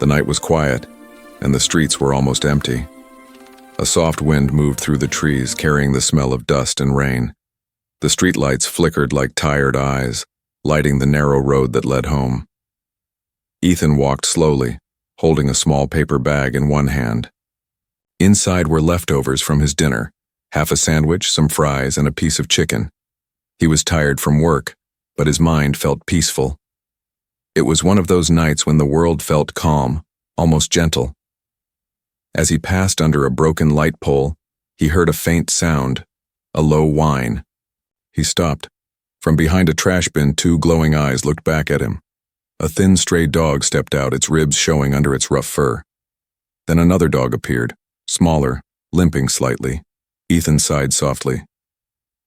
The night was quiet, and the streets were almost empty. A soft wind moved through the trees, carrying the smell of dust and rain. The streetlights flickered like tired eyes, lighting the narrow road that led home. Ethan walked slowly, holding a small paper bag in one hand. Inside were leftovers from his dinner, half a sandwich, some fries, and a piece of chicken. He was tired from work, but his mind felt peaceful. It was one of those nights when the world felt calm, almost gentle. As he passed under a broken light pole, he heard a faint sound, a low whine. He stopped. From behind a trash bin, two glowing eyes looked back at him. A thin stray dog stepped out, its ribs showing under its rough fur. Then another dog appeared, smaller, limping slightly. Ethan sighed softly.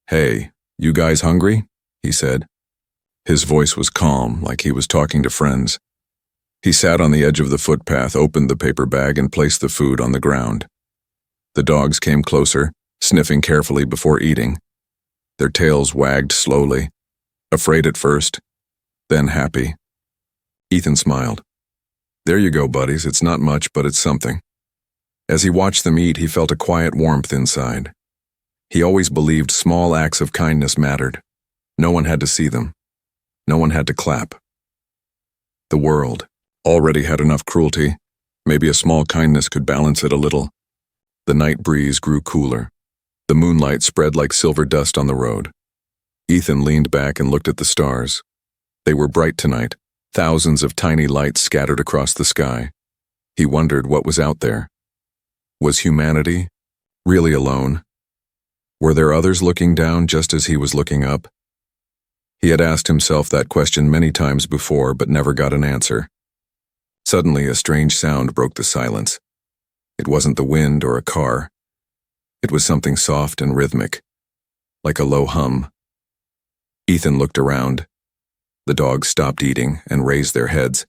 "Hey, you guys hungry?" he said. His voice was calm, like he was talking to friends. He sat on the edge of the footpath, opened the paper bag, and placed the food on the ground. The dogs came closer, sniffing carefully before eating. Their tails wagged slowly, afraid at first, then happy. Ethan smiled. "There you go, buddies. It's not much, but it's something." As he watched them eat, he felt a quiet warmth inside. He always believed small acts of kindness mattered. No one had to see them. No one had to clap. The world already had enough cruelty. Maybe a small kindness could balance it a little. The night breeze grew cooler. The moonlight spread like silver dust on the road. Ethan leaned back and looked at the stars. They were bright tonight, thousands of tiny lights scattered across the sky. He wondered what was out there. Was humanity really alone? Were there others looking down just as he was looking up? He had asked himself that question many times before, but never got an answer. Suddenly, a strange sound broke the silence. It wasn't the wind or a car. It was something soft and rhythmic, like a low hum. Ethan looked around. The dogs stopped eating and raised their heads.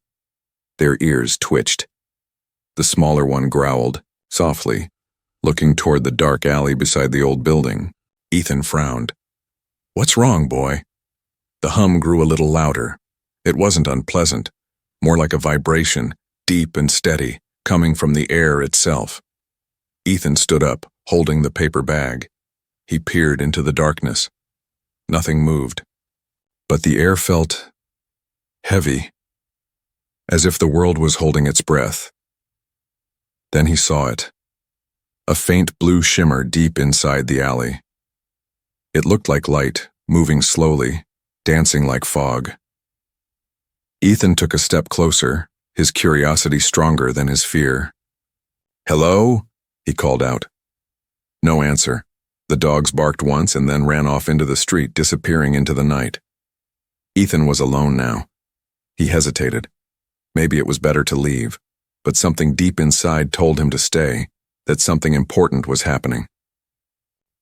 Their ears twitched. The smaller one growled, softly, looking toward the dark alley beside the old building. Ethan frowned. "What's wrong, boy?" The hum grew a little louder. It wasn't unpleasant, more like a vibration, deep and steady, coming from the air itself. Ethan stood up, holding the paper bag. He peered into the darkness. Nothing moved. But the air felt heavy, as if the world was holding its breath. Then he saw it. A faint blue shimmer deep inside the alley. It looked like light, moving slowly, dancing like fog. Ethan took a step closer, his curiosity stronger than his fear. "Hello?" he called out. No answer. The dogs barked once and then ran off into the street, disappearing into the night. Ethan was alone now. He hesitated. Maybe it was better to leave, but something deep inside told him to stay, that something important was happening.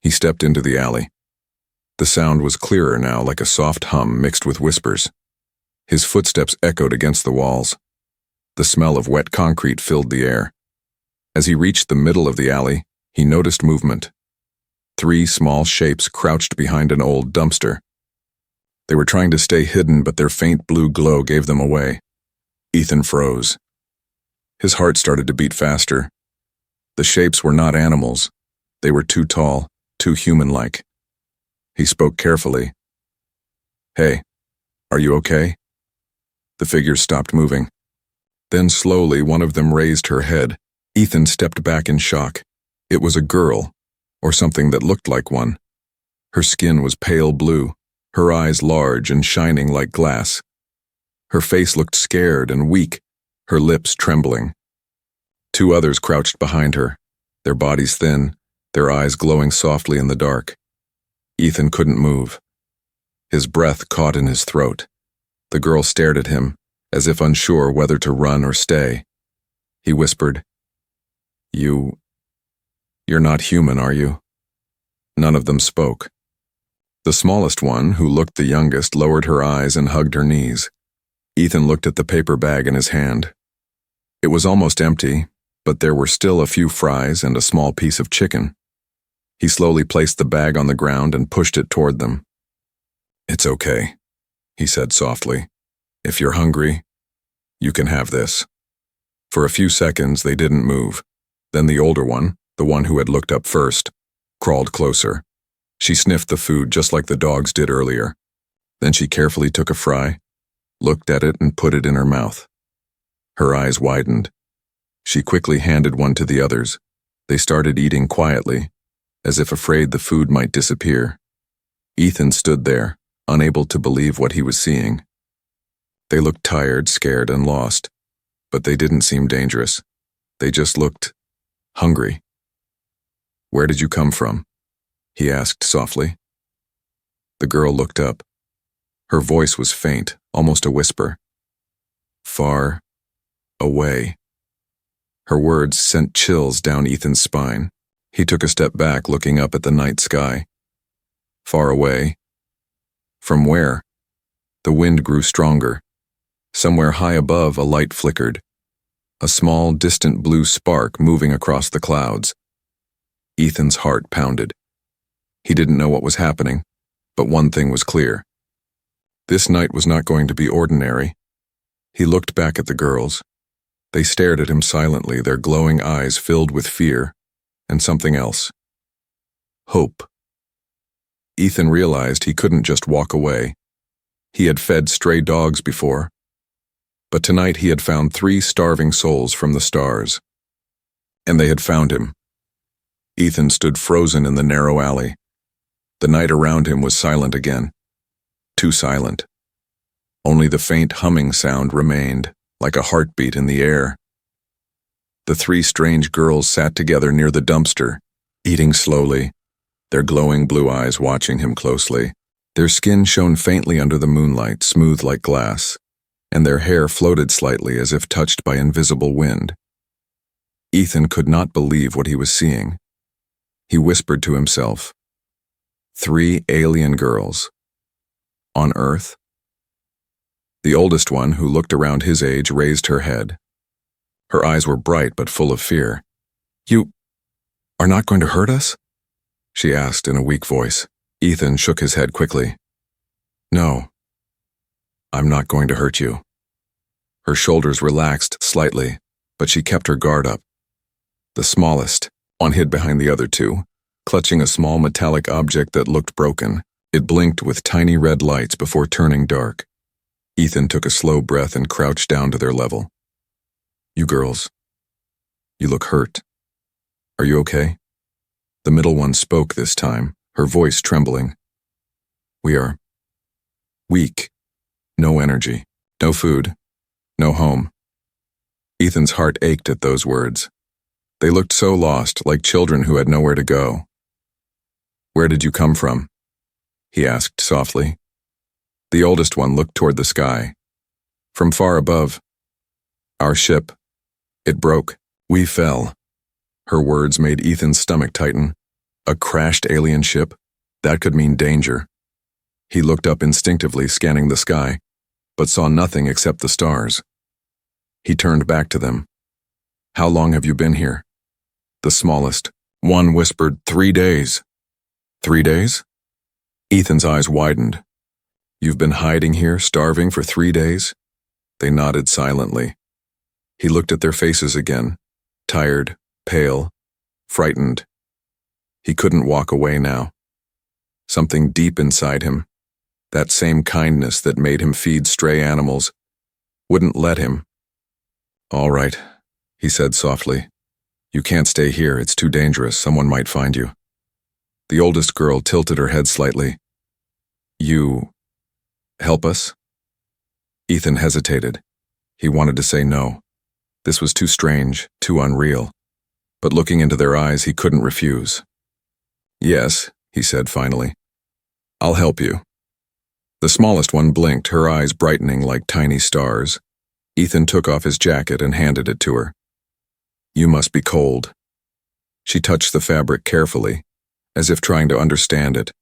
He stepped into the alley. The sound was clearer now, like a soft hum mixed with whispers. His footsteps echoed against the walls. The smell of wet concrete filled the air. As he reached the middle of the alley, he noticed movement. 3 small shapes crouched behind an old dumpster. They were trying to stay hidden, but their faint blue glow gave them away. Ethan froze. His heart started to beat faster. The shapes were not animals. They were too tall, too human-like. He spoke carefully. "Hey, are you okay?" The figures stopped moving. Then slowly one of them raised her head. Ethan stepped back in shock. It was a girl, or something that looked like one. Her skin was pale blue, her eyes large and shining like glass. Her face looked scared and weak, her lips trembling. 2 others crouched behind her, their bodies thin, their eyes glowing softly in the dark. Ethan couldn't move. His breath caught in his throat. The girl stared at him, as if unsure whether to run or stay. He whispered, You're not human, are you?" None of them spoke. The smallest one, who looked the youngest, lowered her eyes and hugged her knees. Ethan looked at the paper bag in his hand. It was almost empty, but there were still a few fries and a small piece of chicken. He slowly placed the bag on the ground and pushed it toward them. "It's okay," he said softly. "If you're hungry, you can have this." For a few seconds, they didn't move. Then the older one, the one who had looked up first, crawled closer. She sniffed the food just like the dogs did earlier. Then she carefully took a fry, looked at it, and put it in her mouth. Her eyes widened. She quickly handed one to the others. They started eating quietly, as if afraid the food might disappear. Ethan stood there, unable to believe what he was seeing. They looked tired, scared, and lost, but they didn't seem dangerous. They just looked hungry. "Where did you come from?" he asked softly. The girl looked up. Her voice was faint, almost a whisper. "Far away." Her words sent chills down Ethan's spine. He took a step back, looking up at the night sky. Far away? From where? The wind grew stronger. Somewhere high above, a light flickered. A small, distant blue spark moving across the clouds. Ethan's heart pounded. He didn't know what was happening, but one thing was clear. This night was not going to be ordinary. He looked back at the girls. They stared at him silently, their glowing eyes filled with fear and something else. Hope. Ethan realized he couldn't just walk away. He had fed stray dogs before, but tonight he had found 3 starving souls from the stars. And they had found him. Ethan stood frozen in the narrow alley. The night around him was silent again. Too silent. Only the faint humming sound remained, like a heartbeat in the air. The 3 strange girls sat together near the dumpster, eating slowly, their glowing blue eyes watching him closely. Their skin shone faintly under the moonlight, smooth like glass, and their hair floated slightly as if touched by invisible wind. Ethan could not believe what he was seeing. He whispered to himself, 3 alien girls. On Earth? The oldest one, who looked around his age, raised her head. Her eyes were bright but full of fear. "You are not going to hurt us?" she asked in a weak voice. Ethan shook his head quickly. "No, I'm not going to hurt you." Her shoulders relaxed slightly, but she kept her guard up. The smallest, one hid behind the other 2, clutching a small metallic object that looked broken. It blinked with tiny red lights before turning dark. Ethan took a slow breath and crouched down to their level. "You girls, you look hurt. Are you okay?" The middle one spoke this time, her voice trembling. "We are weak. No energy, no food, no home." Ethan's heart ached at those words. They looked so lost, like children who had nowhere to go. "Where did you come from?" he asked softly. The oldest one looked toward the sky. "From far above. Our ship. It broke. We fell." Her words made Ethan's stomach tighten. A crashed alien ship? That could mean danger. He looked up instinctively, scanning the sky, but saw nothing except the stars. He turned back to them. "How long have you been here?" The smallest one whispered, 3 days. 3 days? Ethan's eyes widened. "You've been hiding here, starving for 3 days?" They nodded silently. He looked at their faces again, tired, pale, frightened. He couldn't walk away now. Something deep inside him, that same kindness that made him feed stray animals, wouldn't let him. "All right," he said softly. "You can't stay here, it's too dangerous, someone might find you." The oldest girl tilted her head slightly. "You help us?" Ethan hesitated. He wanted to say no. This was too strange, too unreal. But looking into their eyes, he couldn't refuse. "Yes," he said finally. "I'll help you." The smallest one blinked, her eyes brightening like tiny stars. Ethan took off his jacket and handed it to her. "You must be cold." She touched the fabric carefully, as if trying to understand it.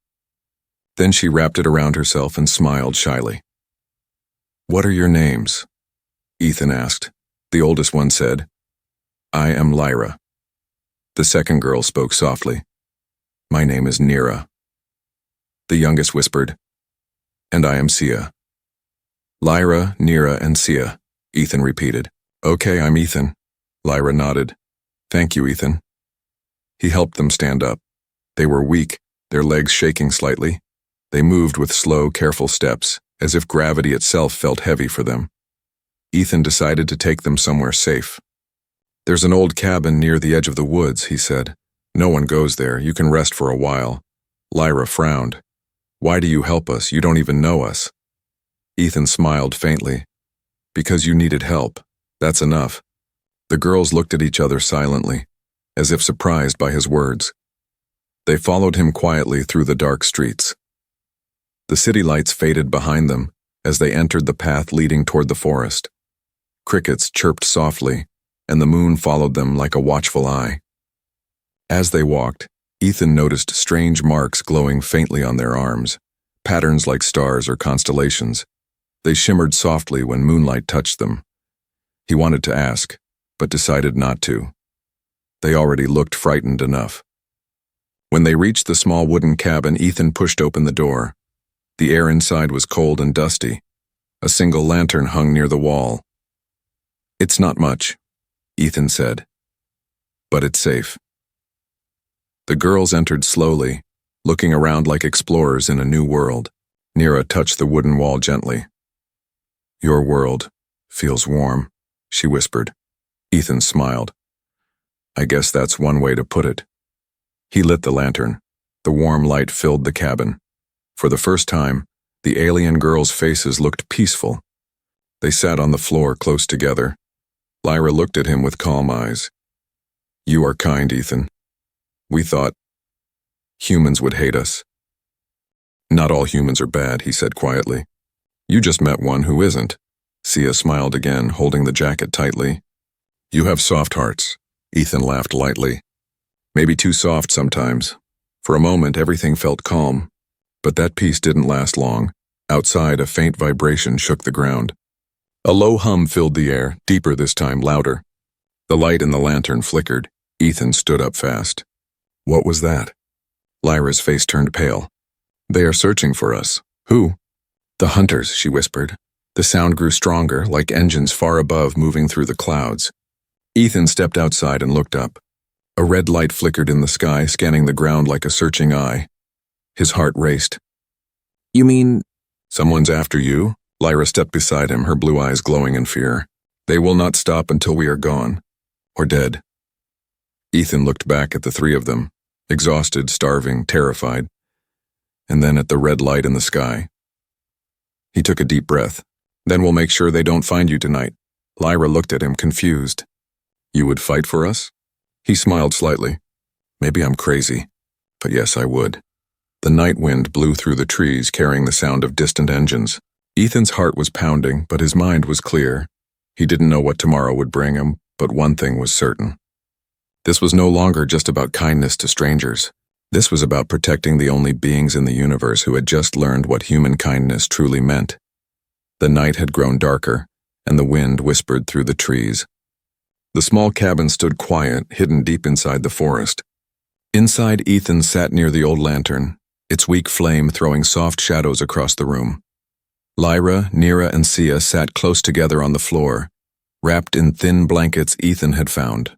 Then she wrapped it around herself and smiled shyly. "What are your names?" Ethan asked. The oldest one said, "I am Lyra." The second girl spoke softly. "My name is Nira." The youngest whispered, "And I am Sia." "Lyra, Nira, and Sia," Ethan repeated. Okay, I'm Ethan. Lyra nodded. Thank you, Ethan. He helped them stand up. They were weak, their legs shaking slightly. They moved with slow, careful steps, as if gravity itself felt heavy for them. Ethan decided to take them somewhere safe. There's an old cabin near the edge of the woods, he said. No one goes there. You can rest for a while. Lyra frowned. Why do you help us? You don't even know us. Ethan smiled faintly. Because you needed help. That's enough. The girls looked at each other silently, as if surprised by his words. They followed him quietly through the dark streets. The city lights faded behind them as they entered the path leading toward the forest. Crickets chirped softly, and the moon followed them like a watchful eye. As they walked, Ethan noticed strange marks glowing faintly on their arms, patterns like stars or constellations. They shimmered softly when moonlight touched them. He wanted to ask, but decided not to. They already looked frightened enough. When they reached the small wooden cabin, Ethan pushed open the door. The air inside was cold and dusty. A single lantern hung near the wall. It's not much, Ethan said, but it's safe. The girls entered slowly, looking around like explorers in a new world. Neera touched the wooden wall gently. Your world feels warm, she whispered. Ethan smiled. I guess that's one way to put it. He lit the lantern. The warm light filled the cabin. For the first time, the alien girls' faces looked peaceful. They sat on the floor close together. Lyra looked at him with calm eyes. You are kind, Ethan. We thought humans would hate us. Not all humans are bad, he said quietly. You just met one who isn't. Sia smiled again, holding the jacket tightly. You have soft hearts. Ethan laughed lightly. Maybe too soft sometimes. For a moment, everything felt calm. But that peace didn't last long. Outside, a faint vibration shook the ground. A low hum filled the air, deeper this time, louder. The light in the lantern flickered. Ethan stood up fast. What was that? Lyra's face turned pale. They are searching for us. Who? The hunters, she whispered. The sound grew stronger, like engines far above moving through the clouds. Ethan stepped outside and looked up. A red light flickered in the sky, scanning the ground like a searching eye. His heart raced. You mean someone's after you? Lyra stepped beside him, her blue eyes glowing in fear. They will not stop until we are gone. Or dead. Ethan looked back at the three of them, exhausted, starving, terrified, and then at the red light in the sky. He took a deep breath. Then we'll make sure they don't find you tonight. Lyra looked at him, confused. You would fight for us? He smiled slightly. Maybe I'm crazy, but yes, I would. The night wind blew through the trees, carrying the sound of distant engines. Ethan's heart was pounding, but his mind was clear. He didn't know what tomorrow would bring him, but one thing was certain. This was no longer just about kindness to strangers. This was about protecting the only beings in the universe who had just learned what human kindness truly meant. The night had grown darker, and the wind whispered through the trees. The small cabin stood quiet, hidden deep inside the forest. Inside, Ethan sat near the old lantern, its weak flame throwing soft shadows across the room. Lyra, Neera, and Sia sat close together on the floor, wrapped in thin blankets Ethan had found.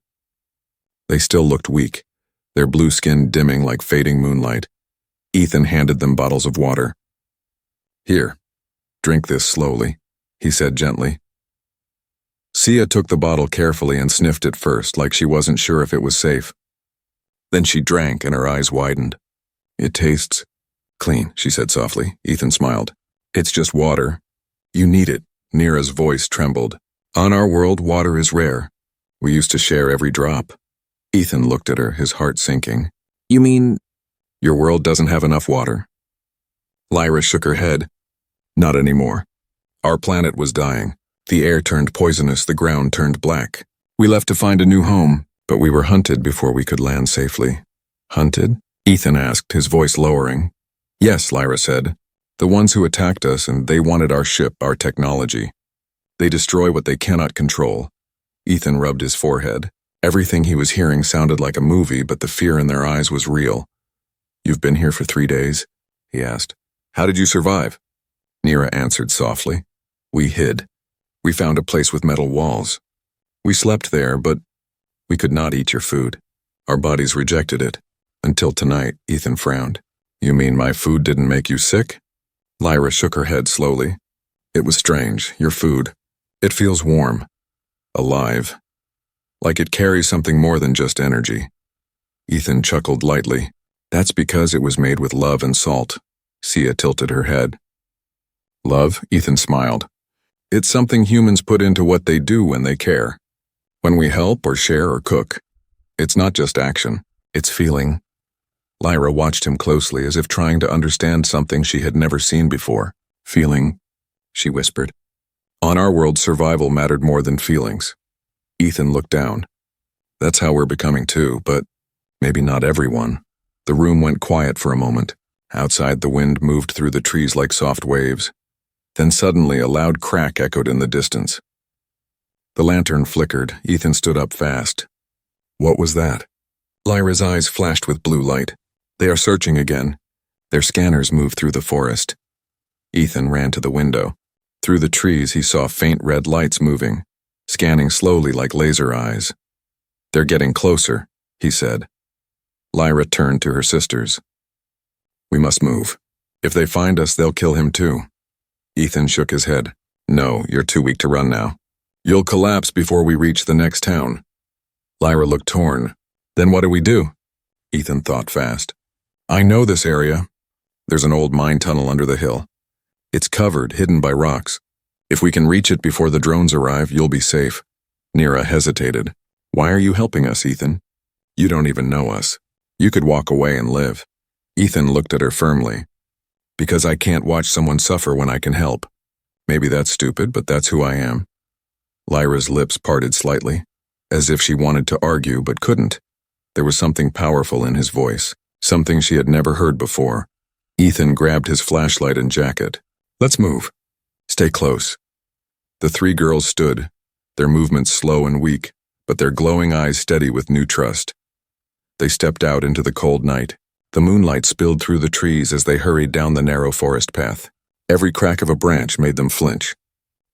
They still looked weak, their blue skin dimming like fading moonlight. Ethan handed them bottles of water. Here, drink this slowly, he said gently. Sia took the bottle carefully and sniffed it first, like she wasn't sure if it was safe. Then she drank and her eyes widened. It tastes clean, she said softly. Ethan smiled. It's just water. You need it. Neera's voice trembled. On our world, water is rare. We used to share every drop. Ethan looked at her, his heart sinking. You mean your world doesn't have enough water? Lyra shook her head. Not anymore. Our planet was dying. The air turned poisonous, the ground turned black. We left to find a new home, but we were hunted before we could land safely. Hunted? Ethan asked, his voice lowering. Yes, Lyra said. The ones who attacked us, and they wanted our ship, our technology. They destroy what they cannot control. Ethan rubbed his forehead. Everything he was hearing sounded like a movie, but the fear in their eyes was real. You've been here for 3 days? He asked. How did you survive? Neera answered softly. We hid. We found a place with metal walls. We slept there, but we could not eat your food. Our bodies rejected it. Until tonight, Ethan frowned. You mean my food didn't make you sick? Lyra shook her head slowly. It was strange, your food. It feels warm. Alive. Like it carries something more than just energy. Ethan chuckled lightly. That's because it was made with love and salt. Sia tilted her head. Love? Ethan smiled. It's something humans put into what they do when they care. When we help or share or cook. It's not just action. It's feeling. Lyra watched him closely as if trying to understand something she had never seen before. Feeling, she whispered. On our world, survival mattered more than feelings. Ethan looked down. That's how we're becoming too, but maybe not everyone. The room went quiet for a moment. Outside, the wind moved through the trees like soft waves. Then suddenly, a loud crack echoed in the distance. The lantern flickered. Ethan stood up fast. What was that? Lyra's eyes flashed with blue light. They are searching again. Their scanners moved through the forest. Ethan ran to the window. Through the trees, he saw faint red lights moving, scanning slowly like laser eyes. They're getting closer, he said. Lyra turned to her sisters. We must move. If they find us, they'll kill him too. Ethan shook his head. No, you're too weak to run now. You'll collapse before we reach the next town. Lyra looked torn. Then what do we do? Ethan thought fast. I know this area. There's an old mine tunnel under the hill. It's covered, hidden by rocks. If we can reach it before the drones arrive, you'll be safe. Neera hesitated. Why are you helping us, Ethan? You don't even know us. You could walk away and live. Ethan looked at her firmly. Because I can't watch someone suffer when I can help. Maybe that's stupid, but that's who I am. Lyra's lips parted slightly, as if she wanted to argue but couldn't. There was something powerful in his voice, something she had never heard before. Ethan grabbed his flashlight and jacket. Let's move. Stay close. The three girls stood, their movements slow and weak, but their glowing eyes steady with new trust. They stepped out into the cold night. The moonlight spilled through the trees as they hurried down the narrow forest path. Every crack of a branch made them flinch.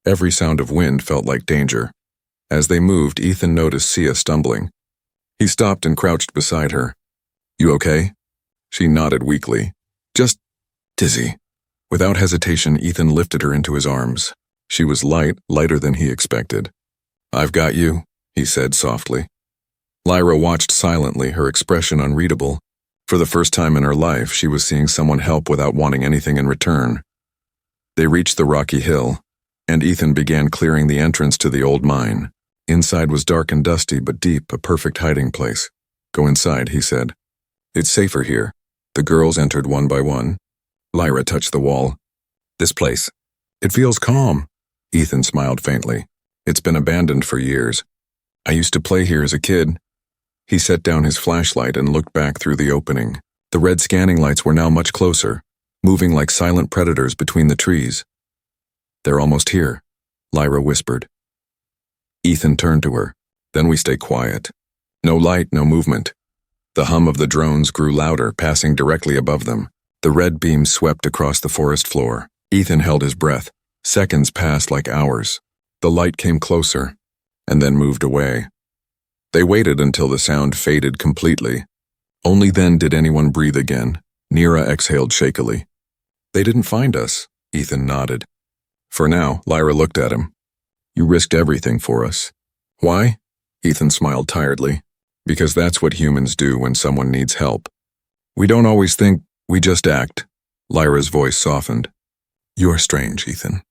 Every sound of wind felt like danger. As they moved, Ethan noticed Sia stumbling. He stopped and crouched beside her. You okay? She nodded weakly. Just dizzy. Without hesitation, Ethan lifted her into his arms. She was light, lighter than he expected. I've got you, he said softly. Lyra watched silently, her expression unreadable. For the first time in her life, she was seeing someone help without wanting anything in return. They reached the rocky hill, and Ethan began clearing the entrance to the old mine. Inside was dark and dusty, but deep, a perfect hiding place. Go inside, he said. It's safer here. The girls entered one by one. Lyra touched the wall. This place. It feels calm. Ethan smiled faintly. It's been abandoned for years. I used to play here as a kid. He set down his flashlight and looked back through the opening. The red scanning lights were now much closer, moving like silent predators between the trees. They're almost here, Lyra whispered. Ethan turned to her. Then we stay quiet. No light, no movement. The hum of the drones grew louder, passing directly above them. The red beams swept across the forest floor. Ethan held his breath. Seconds passed like hours. The light came closer, and then moved away. They waited until the sound faded completely. Only then did anyone breathe again. Neera exhaled shakily. They didn't find us, Ethan nodded. For now, Lyra looked at him. You risked everything for us. Why? Ethan smiled tiredly. Because that's what humans do when someone needs help. We don't always think, we just act. Lyra's voice softened. You are strange, Ethan.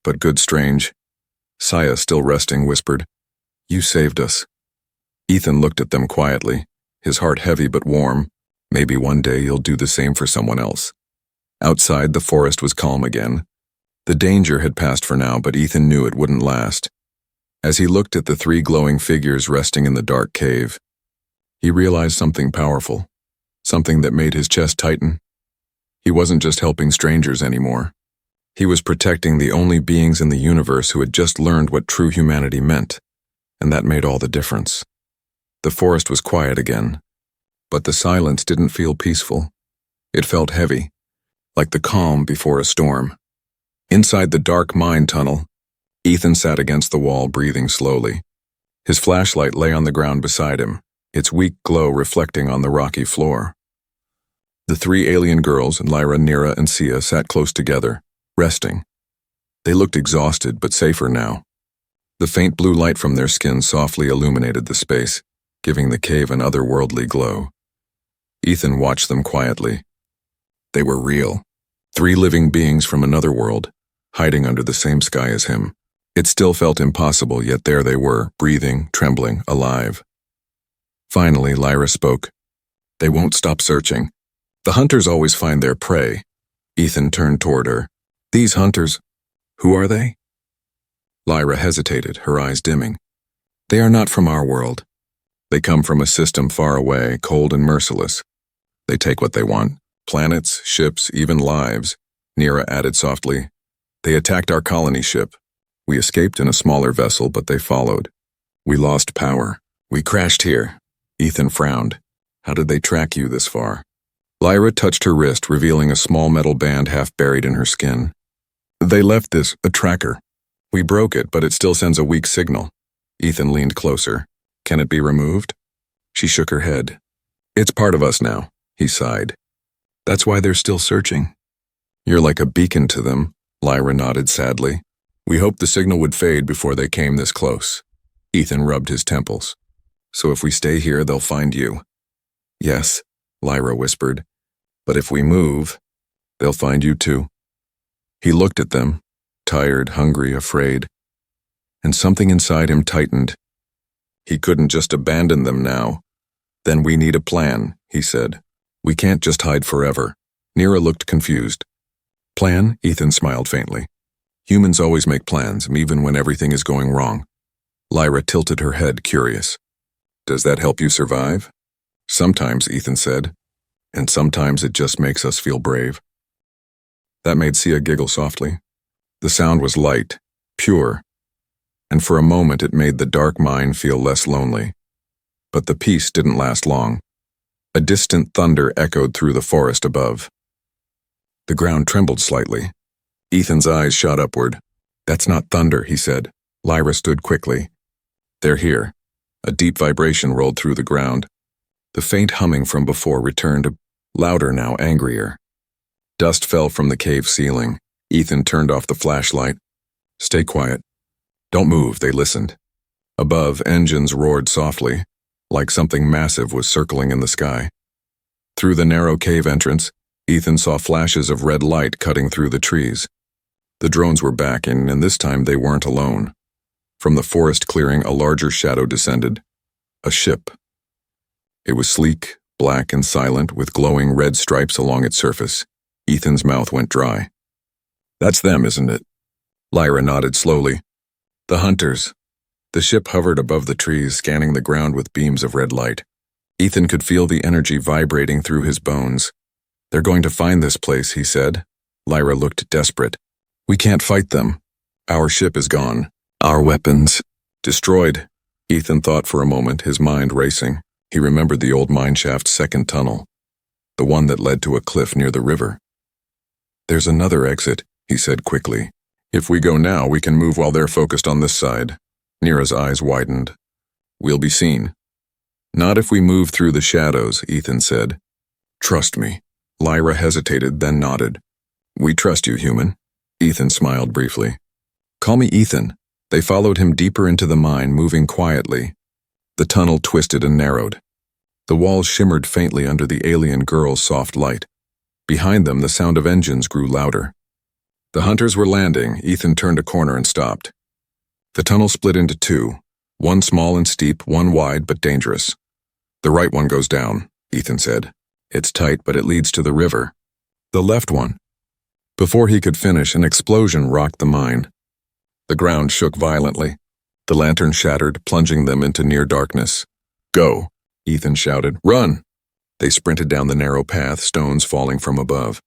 But good strange. Sia, still resting, whispered. You saved us. Ethan looked at them quietly, his heart heavy but warm. Maybe one day you'll do the same for someone else. Outside, the forest was calm again. The danger had passed for now, but Ethan knew it wouldn't last. As he looked at the three glowing figures resting in the dark cave, he realized something powerful, something that made his chest tighten. He wasn't just helping strangers anymore. He was protecting the only beings in the universe who had just learned what true humanity meant, and that made all the difference. The forest was quiet again, but the silence didn't feel peaceful. It felt heavy, like the calm before a storm. Inside the dark mine tunnel, Ethan sat against the wall, breathing slowly. His flashlight lay on the ground beside him, its weak glow reflecting on the rocky floor. The three alien girls, Lyra, Nira, and Sia, sat close together, resting. They looked exhausted but safer now. The faint blue light from their skin softly illuminated the space, giving the cave an otherworldly glow. Ethan watched them quietly. They were real. Three living beings from another world, hiding under the same sky as him. It still felt impossible, yet there they were, breathing, trembling, alive. Finally, Lyra spoke. They won't stop searching. The hunters always find their prey. Ethan turned toward her. These hunters, who are they? Lyra hesitated, her eyes dimming. They are not from our world. They come from a system far away, cold and merciless. They take what they want. Planets, ships, even lives, Nira added softly. They attacked our colony ship. We escaped in a smaller vessel, but they followed. We lost power. We crashed here. Ethan frowned. How did they track you this far? Lyra touched her wrist, revealing a small metal band half buried in her skin. They left this, a tracker. We broke it, but it still sends a weak signal. Ethan leaned closer. Can it be removed? She shook her head. It's part of us now, he sighed. That's why they're still searching. You're like a beacon to them, Lyra nodded sadly. We hoped the signal would fade before they came this close. Ethan rubbed his temples. So if we stay here, they'll find you. Yes, Lyra whispered. But if we move, they'll find you too. He looked at them, tired, hungry, afraid. And something inside him tightened. He couldn't just abandon them now. Then we need a plan, he said. We can't just hide forever. Nira looked confused. Plan? Ethan smiled faintly. Humans always make plans, even when everything is going wrong. Lyra tilted her head, curious. Does that help you survive? Sometimes, Ethan said. And sometimes it just makes us feel brave. That made Sia giggle softly. The sound was light, pure, and for a moment it made the dark mine feel less lonely. But the peace didn't last long. A distant thunder echoed through the forest above. The ground trembled slightly. Ethan's eyes shot upward. That's not thunder, he said. Lyra stood quickly. They're here. A deep vibration rolled through the ground. The faint humming from before returned, louder now, angrier. Dust fell from the cave ceiling. Ethan turned off the flashlight. Stay quiet. Don't move, they listened. Above, engines roared softly, like something massive was circling in the sky. Through the narrow cave entrance, Ethan saw flashes of red light cutting through the trees. The drones were back, and this time they weren't alone. From the forest clearing, a larger shadow descended. A ship. It was sleek, black and silent, with glowing red stripes along its surface. Ethan's mouth went dry. That's them, isn't it? Lyra nodded slowly. The hunters. The ship hovered above the trees, scanning the ground with beams of red light. Ethan could feel the energy vibrating through his bones. They're going to find this place, he said. Lyra looked desperate. We can't fight them. Our ship is gone. Our weapons. Destroyed. Ethan thought for a moment, his mind racing. He remembered the old mineshaft's second tunnel, the one that led to a cliff near the river. There's another exit, he said quickly. If we go now, we can move while they're focused on this side. Nira's eyes widened. We'll be seen. Not if we move through the shadows, Ethan said. Trust me. Lyra hesitated, then nodded. We trust you, human. Ethan smiled briefly. Call me Ethan. They followed him deeper into the mine, moving quietly. The tunnel twisted and narrowed. The walls shimmered faintly under the alien girl's soft light. Behind them, the sound of engines grew louder. The hunters were landing. Ethan turned a corner and stopped. The tunnel split into two, one small and steep, one wide but dangerous. The right one goes down, Ethan said. It's tight, but it leads to the river. The left one. Before he could finish, an explosion rocked the mine. The ground shook violently. The lantern shattered, plunging them into near darkness. Go, Ethan shouted. Run! They sprinted down the narrow path, stones falling from above.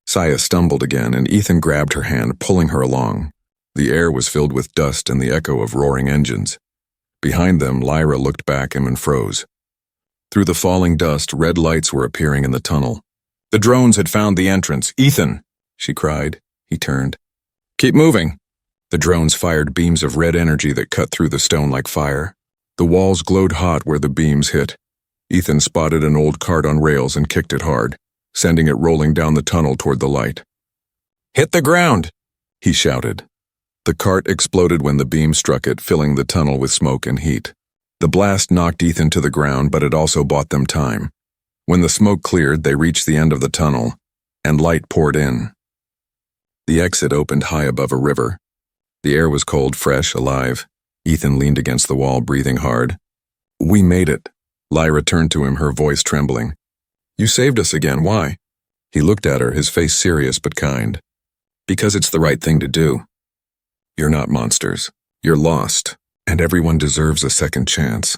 Sia stumbled again, and Ethan grabbed her hand, pulling her along. The air was filled with dust and the echo of roaring engines. Behind them, Lyra looked back at him and froze. Through the falling dust, red lights were appearing in the tunnel. The drones had found the entrance. Ethan! She cried. He turned. Keep moving! The drones fired beams of red energy that cut through the stone like fire. The walls glowed hot where the beams hit. Ethan spotted an old cart on rails and kicked it hard, sending it rolling down the tunnel toward the light. "Hit the ground!" he shouted. The cart exploded when the beam struck it, filling the tunnel with smoke and heat. The blast knocked Ethan to the ground, but it also bought them time. When the smoke cleared, they reached the end of the tunnel, and light poured in. The exit opened high above a river. The air was cold, fresh, alive. Ethan leaned against the wall, breathing hard. "We made it." Lyra turned to him, her voice trembling. "You saved us again, why?" He looked at her, his face serious but kind. "Because it's the right thing to do. You're not monsters. You're lost, and everyone deserves a second chance."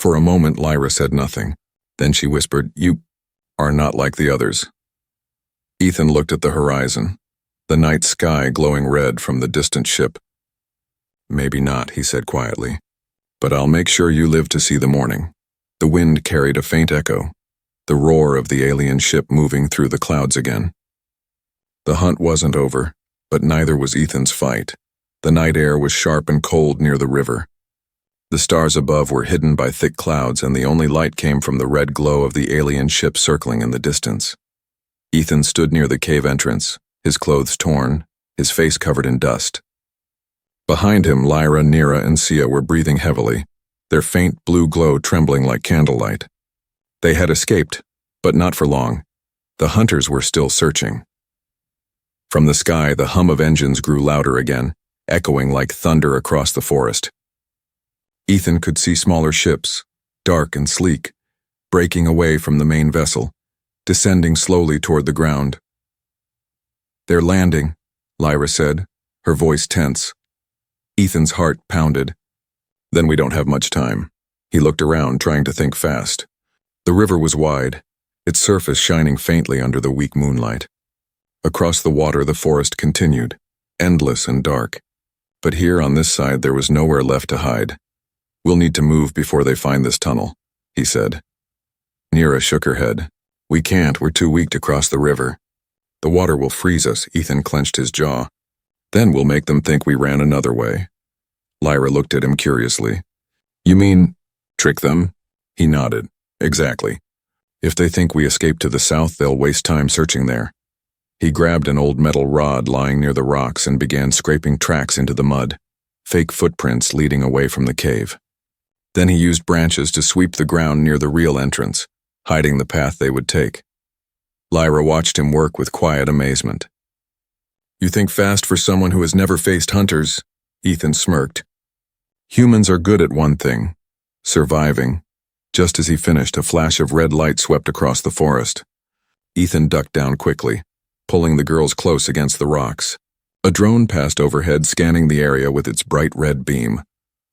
For a moment, Lyra said nothing. Then she whispered, "You are not like the others." Ethan looked at the horizon, the night sky glowing red from the distant ship. "Maybe not," he said quietly, "but I'll make sure you live to see the morning." The wind carried a faint echo, the roar of the alien ship moving through the clouds again. The hunt wasn't over, but neither was Ethan's fight. The night air was sharp and cold near the river. The stars above were hidden by thick clouds, and the only light came from the red glow of the alien ship circling in the distance. Ethan stood near the cave entrance, his clothes torn, his face covered in dust. Behind him, Lyra, Nira, and Sia were breathing heavily, their faint blue glow trembling like candlelight. They had escaped, but not for long. The hunters were still searching. From the sky, the hum of engines grew louder again, echoing like thunder across the forest. Ethan could see smaller ships, dark and sleek, breaking away from the main vessel, descending slowly toward the ground. "They're landing," Lyra said, her voice tense. Ethan's heart pounded. "Then we don't have much time." He looked around, trying to think fast. The river was wide, its surface shining faintly under the weak moonlight. Across the water, the forest continued, endless and dark. But here on this side, there was nowhere left to hide. "We'll need to move before they find this tunnel," he said. Nira shook her head. "We can't, we're too weak to cross the river. The water will freeze us." Ethan clenched his jaw. "Then we'll make them think we ran another way." Lyra looked at him curiously. "You mean, trick them?" He nodded. "Exactly. If they think we escaped to the south, they'll waste time searching there." He grabbed an old metal rod lying near the rocks and began scraping tracks into the mud, fake footprints leading away from the cave. Then he used branches to sweep the ground near the real entrance, hiding the path they would take. Lyra watched him work with quiet amazement. "You think fast for someone who has never faced hunters," Ethan smirked. "Humans are good at one thing, surviving." Just as he finished, a flash of red light swept across the forest. Ethan ducked down quickly, pulling the girls close against the rocks. A drone passed overhead, scanning the area with its bright red beam.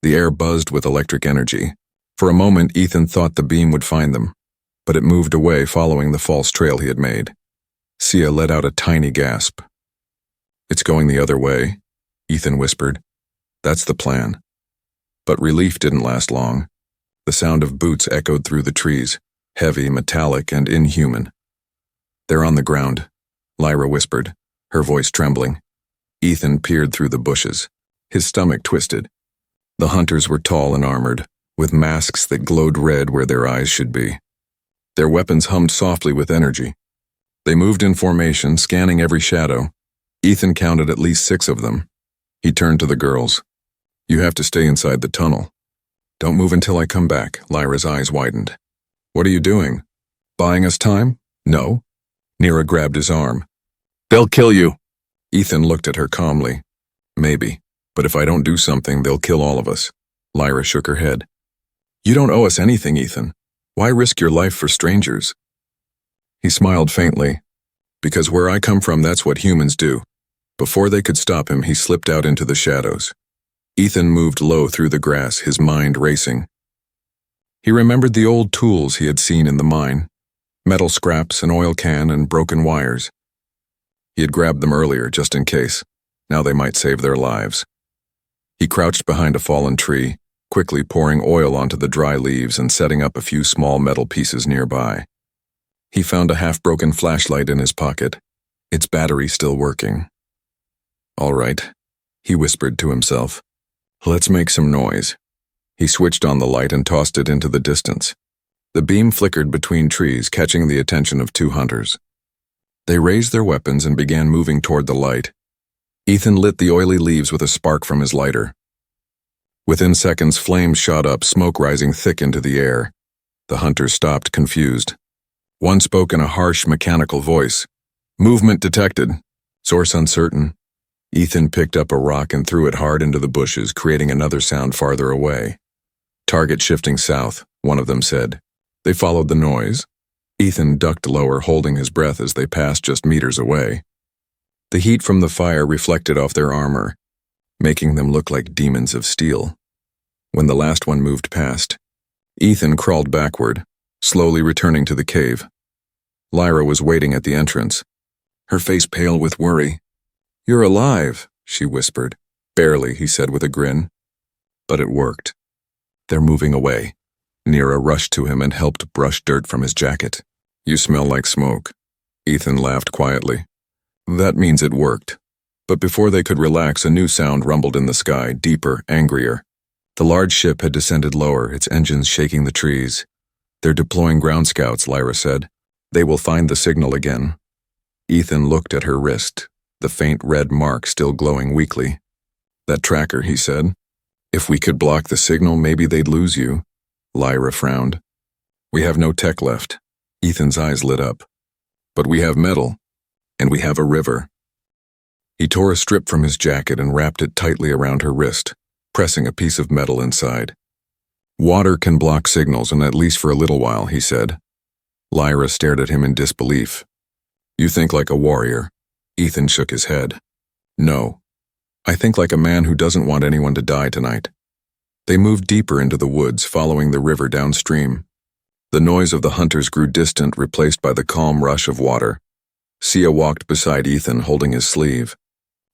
The air buzzed with electric energy. For a moment, Ethan thought the beam would find them, but it moved away, following the false trail he had made. Sia let out a tiny gasp. "It's going the other way," Ethan whispered. "That's the plan." But relief didn't last long. The sound of boots echoed through the trees, heavy, metallic, and inhuman. "They're on the ground," Lyra whispered, her voice trembling. Ethan peered through the bushes, his stomach twisted. The hunters were tall and armored, with masks that glowed red where their eyes should be. Their weapons hummed softly with energy. They moved in formation, scanning every shadow. Ethan counted at least 6 of them. He turned to the girls. "You have to stay inside the tunnel. Don't move until I come back." Lyra's eyes widened. "What are you doing? Buying us time?" "No." Nira grabbed his arm. "They'll kill you." Ethan looked at her calmly. "Maybe, but if I don't do something, they'll kill all of us." Lyra shook her head. "You don't owe us anything, Ethan. Why risk your life for strangers?" He smiled faintly. "Because where I come from, that's what humans do." Before they could stop him, he slipped out into the shadows. Ethan moved low through the grass, his mind racing. He remembered the old tools he had seen in the mine, metal scraps, an oil can, and broken wires. He had grabbed them earlier, just in case. Now they might save their lives. He crouched behind a fallen tree, quickly pouring oil onto the dry leaves and setting up a few small metal pieces nearby. He found a half-broken flashlight in his pocket, its battery still working. "All right," he whispered to himself. "Let's make some noise." He switched on the light and tossed it into the distance. The beam flickered between trees, catching the attention of two hunters. They raised their weapons and began moving toward the light. Ethan lit the oily leaves with a spark from his lighter. Within seconds, flames shot up, smoke rising thick into the air. The hunters stopped, confused. One spoke in a harsh, mechanical voice. "Movement detected. Source uncertain." Ethan picked up a rock and threw it hard into the bushes, creating another sound farther away. "Target shifting south," one of them said. They followed the noise. Ethan ducked lower, holding his breath as they passed just meters away. The heat from the fire reflected off their armor, making them look like demons of steel. When the last one moved past, Ethan crawled backward, slowly returning to the cave. Lyra was waiting at the entrance, her face pale with worry. "You're alive," she whispered. "Barely," he said with a grin. But it worked. "They're moving away." Nira rushed to him and helped brush dirt from his jacket. "You smell like smoke." Ethan laughed quietly. "That means it worked." But before they could relax, a new sound rumbled in the sky, deeper, angrier. The large ship had descended lower, its engines shaking the trees. "They're deploying ground scouts," Lyra said. "They will find the signal again." Ethan looked at her wrist, the faint red mark still glowing weakly. "That tracker," he said. "If we could block the signal, maybe they'd lose you." Lyra frowned. "We have no tech left." Ethan's eyes lit up. "But we have metal, and we have a river." He tore a strip from his jacket and wrapped it tightly around her wrist, pressing a piece of metal inside. "Water can block signals, and at least for a little while," he said. Lyra stared at him in disbelief. "You think like a warrior." Ethan shook his head. "No. I think like a man who doesn't want anyone to die tonight." They moved deeper into the woods, following the river downstream. The noise of the hunters grew distant, replaced by the calm rush of water. Sia walked beside Ethan, holding his sleeve.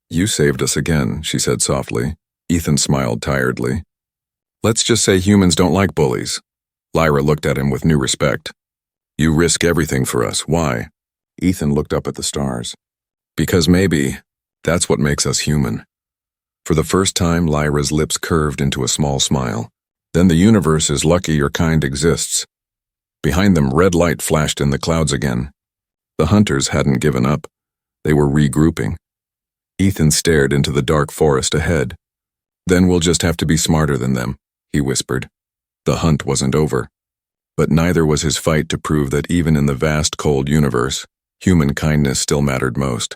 "You saved us again," she said softly. Ethan smiled tiredly. "Let's just say humans don't like bullies." Lyra looked at him with new respect. "You risk everything for us. Why?" Ethan looked up at the stars. "Because maybe that's what makes us human." For the first time, Lyra's lips curved into a small smile. "Then the universe is lucky your kind exists." Behind them, red light flashed in the clouds again. The hunters hadn't given up. They were regrouping. Ethan stared into the dark forest ahead. "Then we'll just have to be smarter than them," he whispered. The hunt wasn't over. But neither was his fight to prove that even in the vast, cold universe, human kindness still mattered most.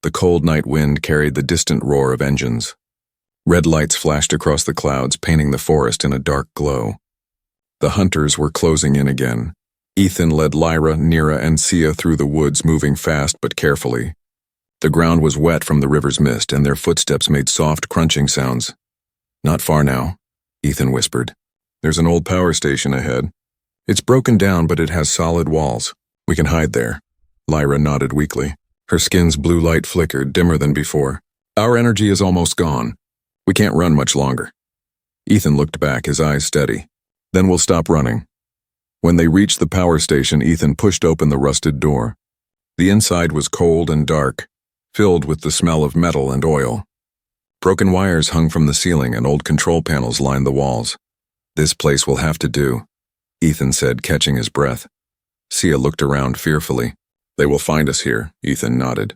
The cold night wind carried the distant roar of engines. Red lights flashed across the clouds, painting the forest in a dark glow. The hunters were closing in again. Ethan led Lyra, Nira, and Sia through the woods, moving fast but carefully. The ground was wet from the river's mist, and their footsteps made soft, crunching sounds. "Not far now," Ethan whispered. "There's an old power station ahead. It's broken down, but it has solid walls. We can hide there." Lyra nodded weakly. Her skin's blue light flickered, dimmer than before. "Our energy is almost gone. We can't run much longer." Ethan looked back, his eyes steady. "Then we'll stop running." When they reached the power station, Ethan pushed open the rusted door. The inside was cold and dark, filled with the smell of metal and oil. Broken wires hung from the ceiling and old control panels lined the walls. "This place will have to do," Ethan said, catching his breath. Sia looked around fearfully. "They will find us here," Ethan nodded.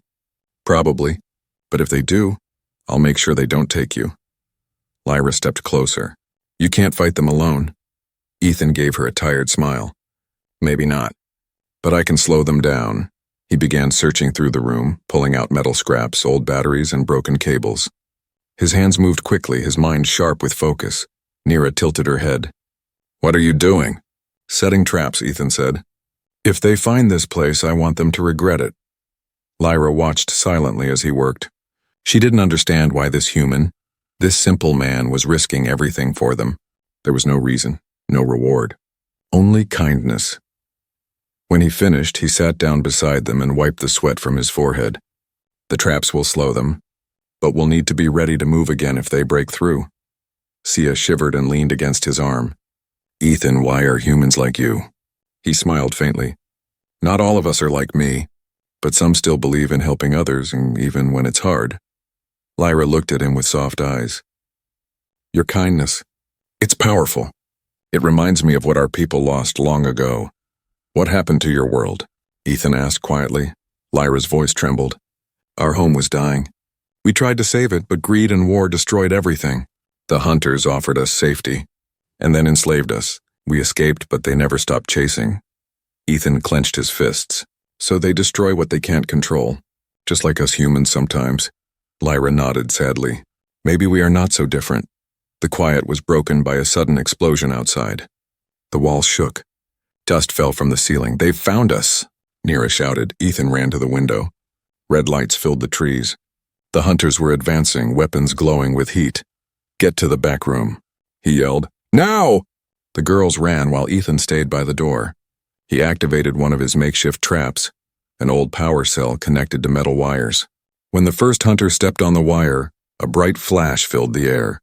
"Probably. But if they do, I'll make sure they don't take you." Lyra stepped closer. "You can't fight them alone." Ethan gave her a tired smile. "Maybe not. But I can slow them down." He began searching through the room, pulling out metal scraps, old batteries, and broken cables. His hands moved quickly, his mind sharp with focus. Nira tilted her head. "What are you doing?" "Setting traps," Ethan said. "If they find this place, I want them to regret it." Lyra watched silently as he worked. She didn't understand why this human, this simple man, was risking everything for them. There was no reason, no reward, only kindness. When he finished, he sat down beside them and wiped the sweat from his forehead. "The traps will slow them, but we'll need to be ready to move again if they break through." Sia shivered and leaned against his arm. "Ethan, why are humans like you?" He smiled faintly. "Not all of us are like me, but some still believe in helping others, and even when it's hard." Lyra looked at him with soft eyes. "Your kindness, It's powerful. It reminds me of what our people lost long ago. What happened to your world? Ethan asked quietly. Lyra's voice trembled. Our home was dying. We tried to save it, but greed and war destroyed everything. The hunters offered us safety, and then enslaved us. We escaped, but they never stopped chasing. Ethan clenched his fists. So they destroy what they can't control, just like us humans sometimes. Lyra nodded sadly. Maybe we are not so different. The quiet was broken by a sudden explosion outside. The walls shook. Dust fell from the ceiling. They've found us, Nira shouted. Ethan ran to the window. Red lights filled the trees. The hunters were advancing, weapons glowing with heat. Get to the back room, he yelled. Now! The girls ran while Ethan stayed by the door. He activated one of his makeshift traps, an old power cell connected to metal wires. When the first hunter stepped on the wire, a bright flash filled the air.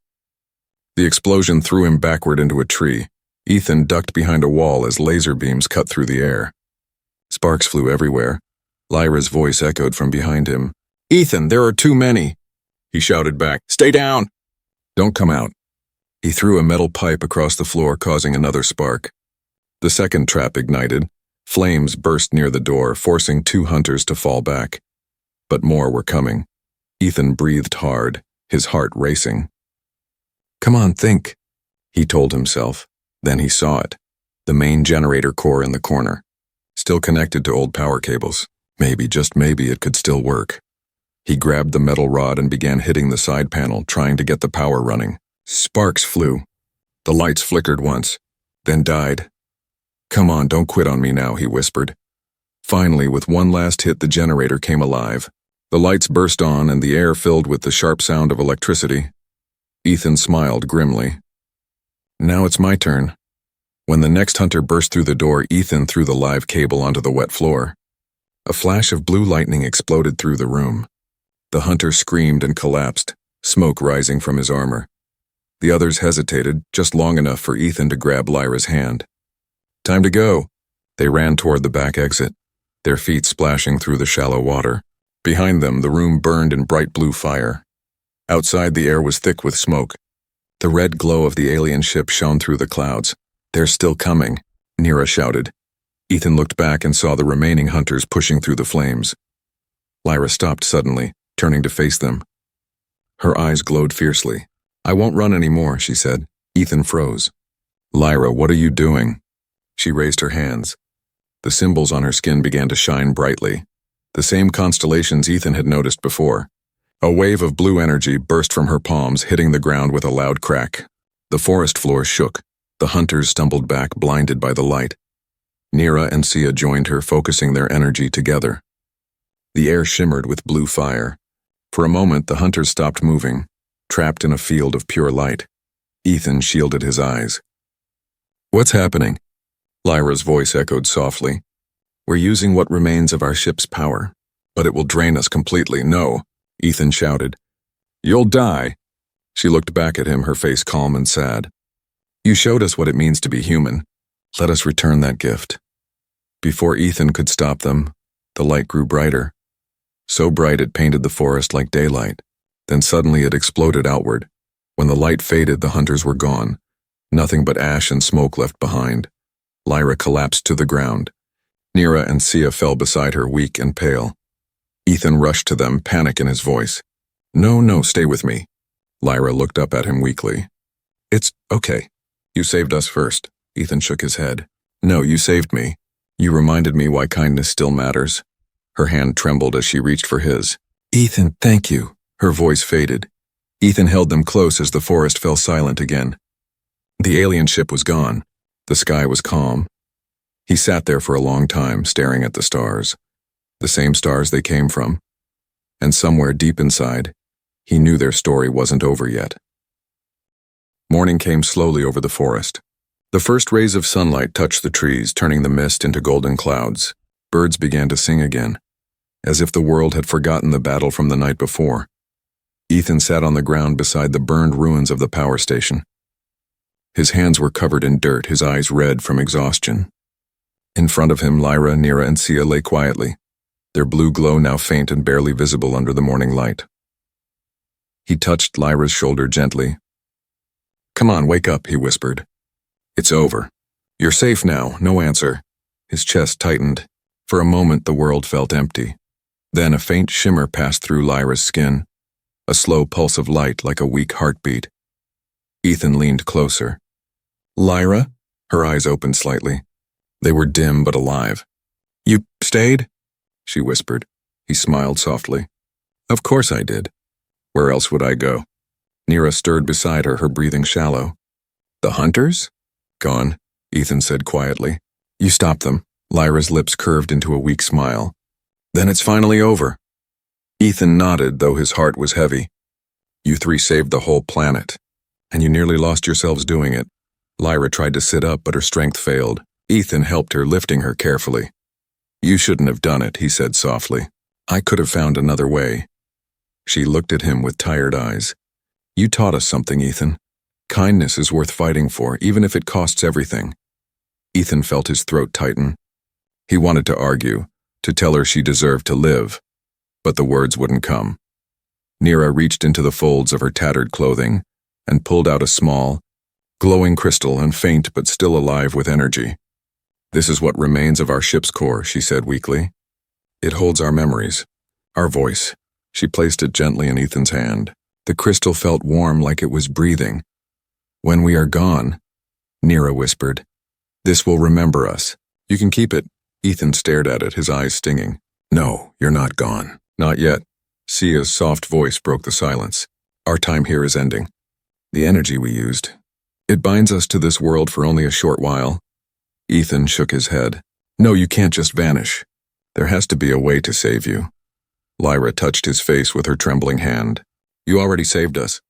The explosion threw him backward into a tree. Ethan ducked behind a wall as laser beams cut through the air. Sparks flew everywhere. Lyra's voice echoed from behind him. Ethan, there are too many! He shouted back. Stay down! Don't come out. He threw a metal pipe across the floor, causing another spark. The second trap ignited. Flames burst near the door, forcing 2 hunters to fall back. But more were coming. Ethan breathed hard, his heart racing. Come on, think, he told himself. Then he saw it. The main generator core in the corner. Still connected to old power cables. Maybe, just maybe, it could still work. He grabbed the metal rod and began hitting the side panel, trying to get the power running. Sparks flew. The lights flickered once, then died. Come on, don't quit on me now, he whispered. Finally, with one last hit, the generator came alive. The lights burst on and the air filled with the sharp sound of electricity. Ethan smiled grimly. Now it's my turn. When the next hunter burst through the door, Ethan threw the live cable onto the wet floor. A flash of blue lightning exploded through the room. The hunter screamed and collapsed, smoke rising from his armor. The others hesitated, just long enough for Ethan to grab Lyra's hand. Time to go. They ran toward the back exit, their feet splashing through the shallow water. Behind them, the room burned in bright blue fire. Outside, the air was thick with smoke. The red glow of the alien ship shone through the clouds. They're still coming, Nira shouted. Ethan looked back and saw the remaining hunters pushing through the flames. Lyra stopped suddenly, turning to face them. Her eyes glowed fiercely. I won't run anymore, she said. Ethan froze. Lyra, what are you doing? She raised her hands. The symbols on her skin began to shine brightly. The same constellations Ethan had noticed before. A wave of blue energy burst from her palms, hitting the ground with a loud crack. The forest floor shook. The hunters stumbled back, blinded by the light. Nira and Sia joined her, focusing their energy together. The air shimmered with blue fire. For a moment, the hunters stopped moving, trapped in a field of pure light. Ethan shielded his eyes. What's happening? Lyra's voice echoed softly. We're using what remains of our ship's power, but it will drain us completely. No, Ethan shouted. You'll die. She looked back at him, her face calm and sad. You showed us what it means to be human. Let us return that gift. Before Ethan could stop them, the light grew brighter. So bright it painted the forest like daylight. Then suddenly it exploded outward. When the light faded, the hunters were gone. Nothing but ash and smoke left behind. Lyra collapsed to the ground. Nira and Sia fell beside her, weak and pale. Ethan rushed to them, panic in his voice. No, stay with me. Lyra looked up at him weakly. It's okay. You saved us first. Ethan shook his head. No, you saved me. You reminded me why kindness still matters. Her hand trembled as she reached for his. Ethan, thank you. Her voice faded. Ethan held them close as the forest fell silent again. The alien ship was gone. The sky was calm. He sat there for a long time, staring at the stars. The same stars they came from. And somewhere deep inside, he knew their story wasn't over yet. Morning came slowly over the forest. The first rays of sunlight touched the trees, turning the mist into golden clouds. Birds began to sing again, as if the world had forgotten the battle from the night before. Ethan sat on the ground beside the burned ruins of the power station. His hands were covered in dirt, his eyes red from exhaustion. In front of him, Lyra, Nira, and Sia lay quietly, their blue glow now faint and barely visible under the morning light. He touched Lyra's shoulder gently. "Come on, wake up," he whispered. "It's over. You're safe now." No answer. His chest tightened. For a moment the world felt empty. Then a faint shimmer passed through Lyra's skin, a slow pulse of light like a weak heartbeat. Ethan leaned closer. "Lyra?" Her eyes opened slightly. They were dim but alive. "You stayed?" she whispered. He smiled softly. "Of course I did. Where else would I go?" Nira stirred beside her breathing shallow. "The hunters?" "Gone," Ethan said quietly. "You stopped them." Lyra's lips curved into a weak smile. "Then it's finally over." Ethan nodded, though his heart was heavy. "You three saved the whole planet, and you nearly lost yourselves doing it." Lyra tried to sit up, but her strength failed. Ethan helped her, lifting her carefully. "You shouldn't have done it," he said softly. "I could have found another way." She looked at him with tired eyes. "You taught us something, Ethan. Kindness is worth fighting for, even if it costs everything." Ethan felt his throat tighten. He wanted to argue, to tell her she deserved to live, but the words wouldn't come. Nira reached into the folds of her tattered clothing and pulled out a small, glowing crystal, and faint but still alive with energy. "This is what remains of our ship's core," she said weakly. "It holds our memories, our voice." She placed it gently in Ethan's hand. The crystal felt warm, like it was breathing. "When we are gone," Nira whispered, "this will remember us. You can keep it." Ethan stared at it, his eyes stinging. "No, you're not gone." "Not yet." Sia's soft voice broke the silence. "Our time here is ending. The energy we used, it binds us to this world for only a short while." Ethan shook his head. "No, you can't just vanish. There has to be a way to save you." Lyra touched his face with her trembling hand. "You already saved us.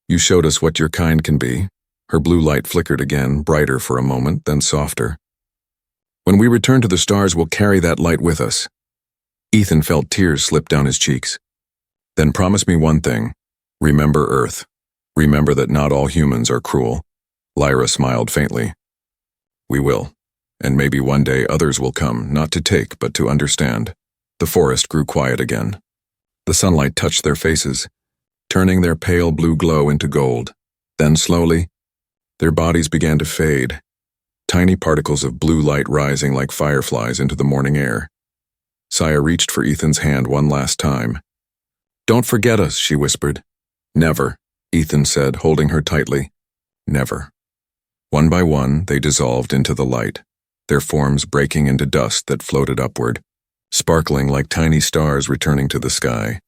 You showed us what your kind can be." Her blue light flickered again, brighter for a moment, then softer. "When we return to the stars, we'll carry that light with us." Ethan felt tears slip down his cheeks. "Then promise me one thing. Remember Earth. Remember that not all humans are cruel." Lyra smiled faintly. "We will. And maybe one day others will come, not to take, but to understand." The forest grew quiet again. The sunlight touched their faces, turning their pale blue glow into gold. Then slowly, their bodies began to fade, tiny particles of blue light rising like fireflies into the morning air. Saya reached for Ethan's hand one last time. "Don't forget us," she whispered. "Never," Ethan said, holding her tightly. "Never." One by one, they dissolved into the light, their forms breaking into dust that floated upward, sparkling like tiny stars returning to the sky.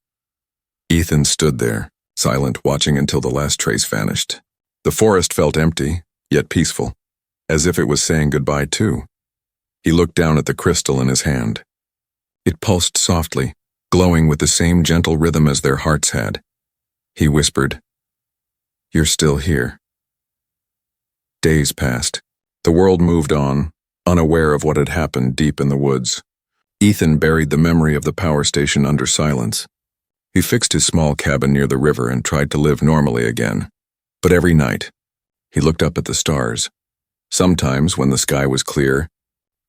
Ethan stood there, silent, watching until the last trace vanished. The forest felt empty, yet peaceful, as if it was saying goodbye too. He looked down at the crystal in his hand. It pulsed softly, glowing with the same gentle rhythm as their hearts had. He whispered, "You're still here." Days passed. The world moved on, unaware of what had happened deep in the woods. Ethan buried the memory of the power station under silence. He fixed his small cabin near the river and tried to live normally again. But every night, he looked up at the stars. Sometimes, when the sky was clear,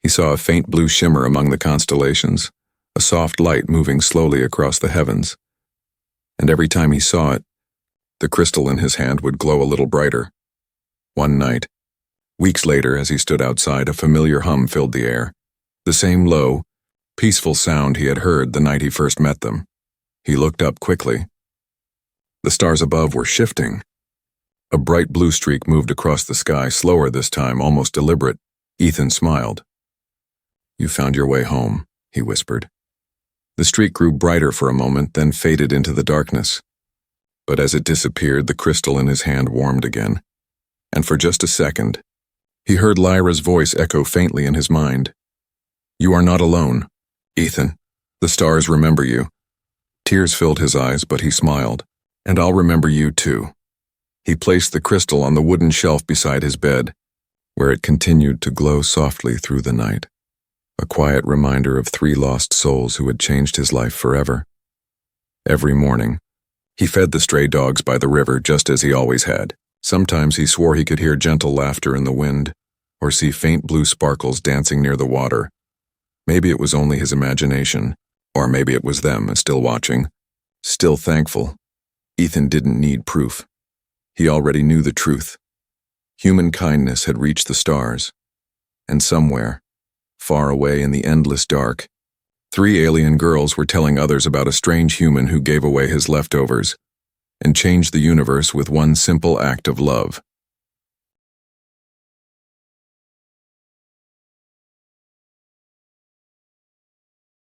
he saw a faint blue shimmer among the constellations, a soft light moving slowly across the heavens. And every time he saw it, the crystal in his hand would glow a little brighter. One night, weeks later, as he stood outside, a familiar hum filled the air. The same low, peaceful sound he had heard the night he first met them. He looked up quickly. The stars above were shifting. A bright blue streak moved across the sky, slower this time, almost deliberate. Ethan smiled. "You found your way home," he whispered. The streak grew brighter for a moment, then faded into the darkness. But as it disappeared, the crystal in his hand warmed again. And for just a second, he heard Lyra's voice echo faintly in his mind. "You are not alone, Ethan. The stars remember you." Tears filled his eyes, but he smiled. "And I'll remember you too." He placed the crystal on the wooden shelf beside his bed, where it continued to glow softly through the night. A quiet reminder of 3 lost souls who had changed his life forever. Every morning, he fed the stray dogs by the river just as he always had. Sometimes he swore he could hear gentle laughter in the wind, or see faint blue sparkles dancing near the water. Maybe it was only his imagination, or maybe it was them still watching, still thankful. Ethan didn't need proof. He already knew the truth. Human kindness had reached the stars, and somewhere, far away in the endless dark, 3 alien girls were telling others about a strange human who gave away his leftovers and changed the universe with one simple act of love.